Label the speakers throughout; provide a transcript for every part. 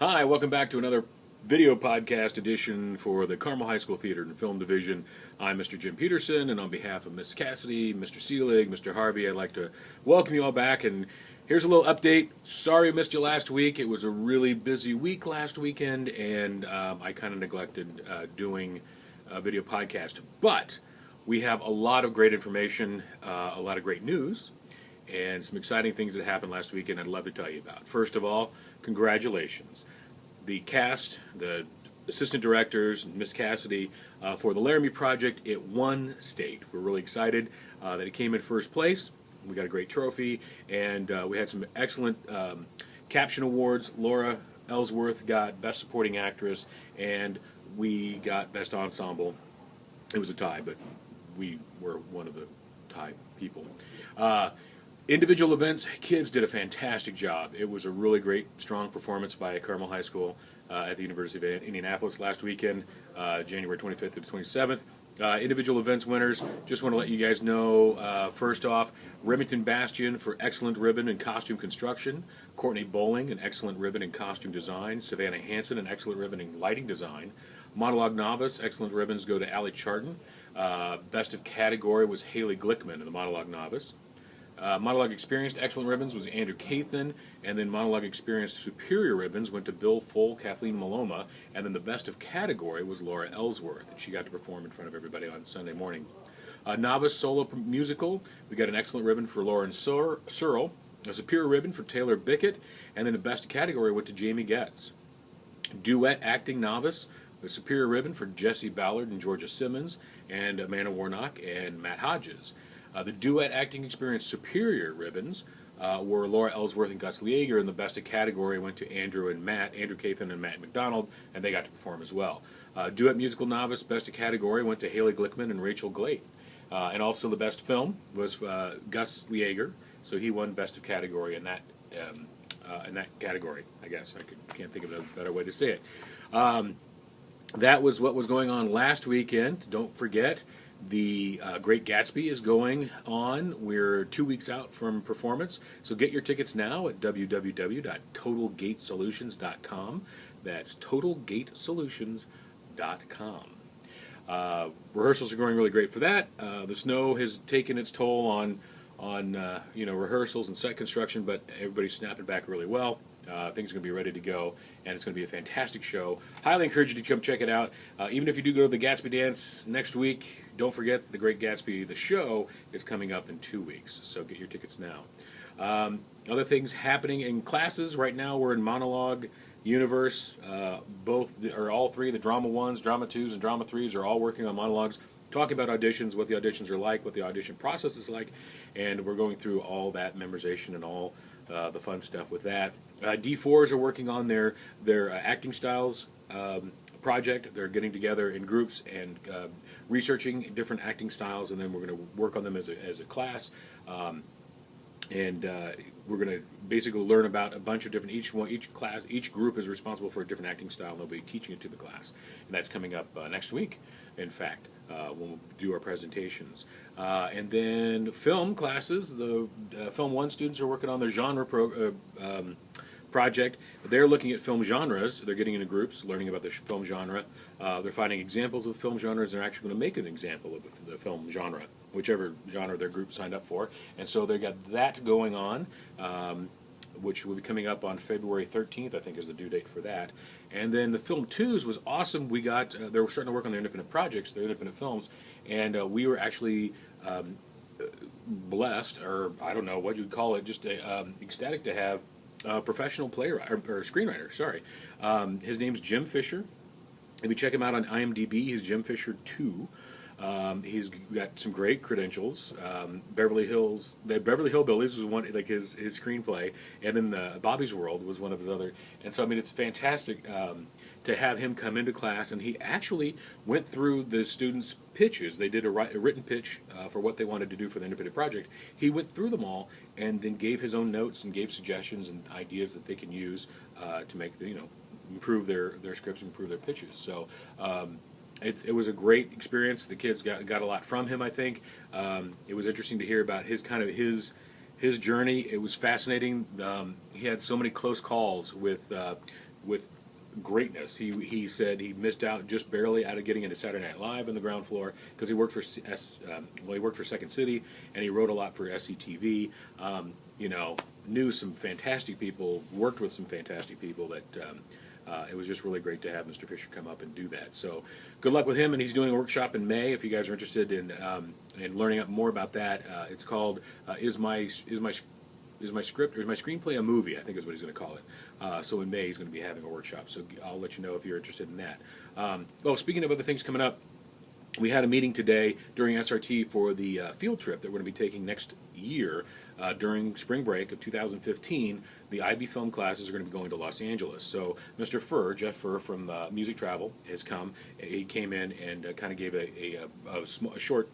Speaker 1: Hi, welcome back to another video podcast edition for the Carmel High School Theater and Film Division. I'm Mr. Jim Peterson, and on behalf of Miss Cassidy, Mr. Seelig, Mr. Harvey, I'd like to welcome you all back. And here's a little update. Sorry I missed you last week. It was a really busy week last weekend, and I kind of neglected doing a video podcast. But we have a lot of great information, a lot of great news, and some exciting things that happened last weekend I'd love to tell you about. First of all, congratulations. The cast, the assistant directors, Miss Cassidy, for the Laramie Project, it won state. We're really excited that it came in first place. We got a great trophy, and we had some excellent caption awards. Laura Ellsworth got Best Supporting Actress, and we got Best Ensemble. It was a tie, but we were one of the tie people. Individual events, kids did a fantastic job. It was a really great, strong performance by Carmel High School at the University of Indianapolis last weekend, January 25th to the 27th. Individual events winners, just want to let you guys know, first off, Remington Bastion for excellent ribbon and costume construction, Courtney Bowling, an excellent ribbon and costume design, Savannah Hansen, an excellent ribbon and lighting design, Monologue Novice, excellent ribbons go to Allie Charton. Best of category was Haley Glickman in the Monologue Novice. Monologue Experienced Excellent Ribbons was Andrew Cathan, and then Monologue Experienced Superior Ribbons went to Bill Full, Kathleen Maloma, and then the Best of Category was Laura Ellsworth, and she got to perform in front of everybody on Sunday morning. Novice Solo Musical, we got an excellent ribbon for Lauren Searle, a Superior Ribbon for Taylor Bickett, and then the Best Category went to Jamie Getz. Duet Acting Novice, the Superior Ribbon for Jesse Ballard and Georgia Simmons, and Amanda Warnock and Matt Hodges. The Duet Acting Experience Superior Ribbons were Laura Ellsworth and Gus Lieger, and the Best of Category went to Andrew Cathan and Matt McDonald, and they got to perform as well. Duet Musical Novice Best of Category went to Haley Glickman and Rachel Glate. And also the Best Film was Gus Lieger, so he won Best of Category in that category, I guess. I can't think of a better way to say it. That was what was going on last weekend. Don't forget, the Great Gatsby is going on. We're 2 weeks out from performance, so get your tickets now at www.totalgatesolutions.com. That's totalgatesolutions.com. Rehearsals are going really great for that. The snow has taken its toll on rehearsals and set construction, but everybody's snapping back really well. Things are going to be ready to go, and it's going to be a fantastic show. Highly encourage you to come check it out. Even if you do go to the Gatsby Dance next week, don't forget the Great Gatsby, the show, is coming up in 2 weeks, so get your tickets now. Other things happening in classes. Right now we're in Monologue Universe. All three, the Drama 1s, Drama 2s, and Drama 3s are all working on monologues, talking about auditions, what the auditions are like, what the audition process is like, and we're going through all that memorization and all the fun stuff with that. D4s are working on their acting styles project. They're getting together in groups and researching different acting styles, and then we're going to work on them as a class. We're going to basically learn about a bunch of different, each group is responsible for a different acting style, and they'll be teaching it to the class. And that's coming up next week, in fact, when we'll do our presentations. And then film classes, the Film 1 students are working on their genre project. They're looking at film genres. They're getting into groups, learning about the film genre. They're finding examples of film genres. They're actually going to make an example of the film genre, whichever genre their group signed up for. And so they got that going on, which will be coming up on February 13th, I think is the due date for that. And then the Film 2s was awesome. We got, they were starting to work on their independent projects, their independent films, and we were actually blessed, or I don't know what you'd call it, just ecstatic to have professional playwright or screenwriter. Sorry, his name's Jim Fisher. If you check him out on IMDb, he's Jim Fisher 2. He's got some great credentials. Beverly Hillbillies was one, like his screenplay, and then Bobby's World was one of his other. And so I mean, it's fantastic to have him come into class, and he actually went through the students' pitches. They did a written pitch for what they wanted to do for the independent project. He went through them all and then gave his own notes and gave suggestions and ideas that they can use to make improve their scripts, improve their pitches. So. It was a great experience. The kids got a lot from him, I think. It was interesting to hear about his journey. It was fascinating. He had so many close calls with with greatness. He said he missed out just barely out of getting into Saturday Night Live on the ground floor because he worked for he worked for Second City, and he wrote a lot for SCTV. You know, knew some fantastic people, worked with some fantastic people that. It was just really great to have Mr. Fisher come up and do that. So, good luck with him. And he's doing a workshop in May. If you guys are interested in learning more about that, it's called "Is My Script or Is My Screenplay a Movie?" I think is what he's going to call it. So in May he's going to be having a workshop. So I'll let you know if you're interested in that. Speaking of other things coming up. We had a meeting today during SRT for the field trip that we're going to be taking next year during spring break of 2015. The IB film classes are going to be going to Los Angeles. So Mr. Jeff Furr from Music Travel has come. He came in and kind of gave a short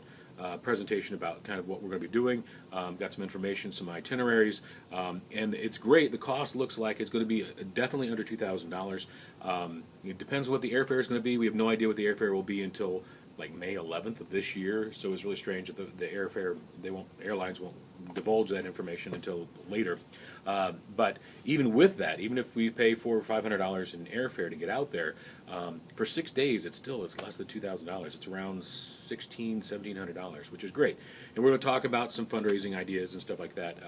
Speaker 1: presentation about kind of what we're going to be doing. Got some information, some itineraries, and it's great. The cost looks like it's going to be definitely under $2,000. It depends what the airfare is going to be. We have no idea what the airfare will be until like May 11th of this year, so it's really strange that the airfare, airlines won't divulge that information until later. But even with that, even if we pay $400 or $500 in airfare to get out there, for 6 days, it's less than $2,000. It's around $1,700, which is great. And we're going to talk about some fundraising ideas and stuff like that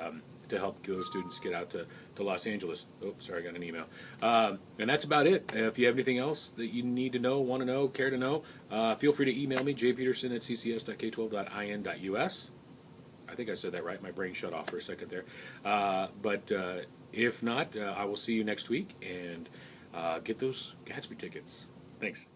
Speaker 1: to help those students get out to Los Angeles. Oh, sorry, I got an email. And that's about it. If you have anything else that you need to know, want to know, care to know, feel free to email me, jpeterson@ccs.k12.in.us. I think I said that right. My brain shut off for a second there. But if not, I will see you next week, and get those Gatsby tickets. Thanks.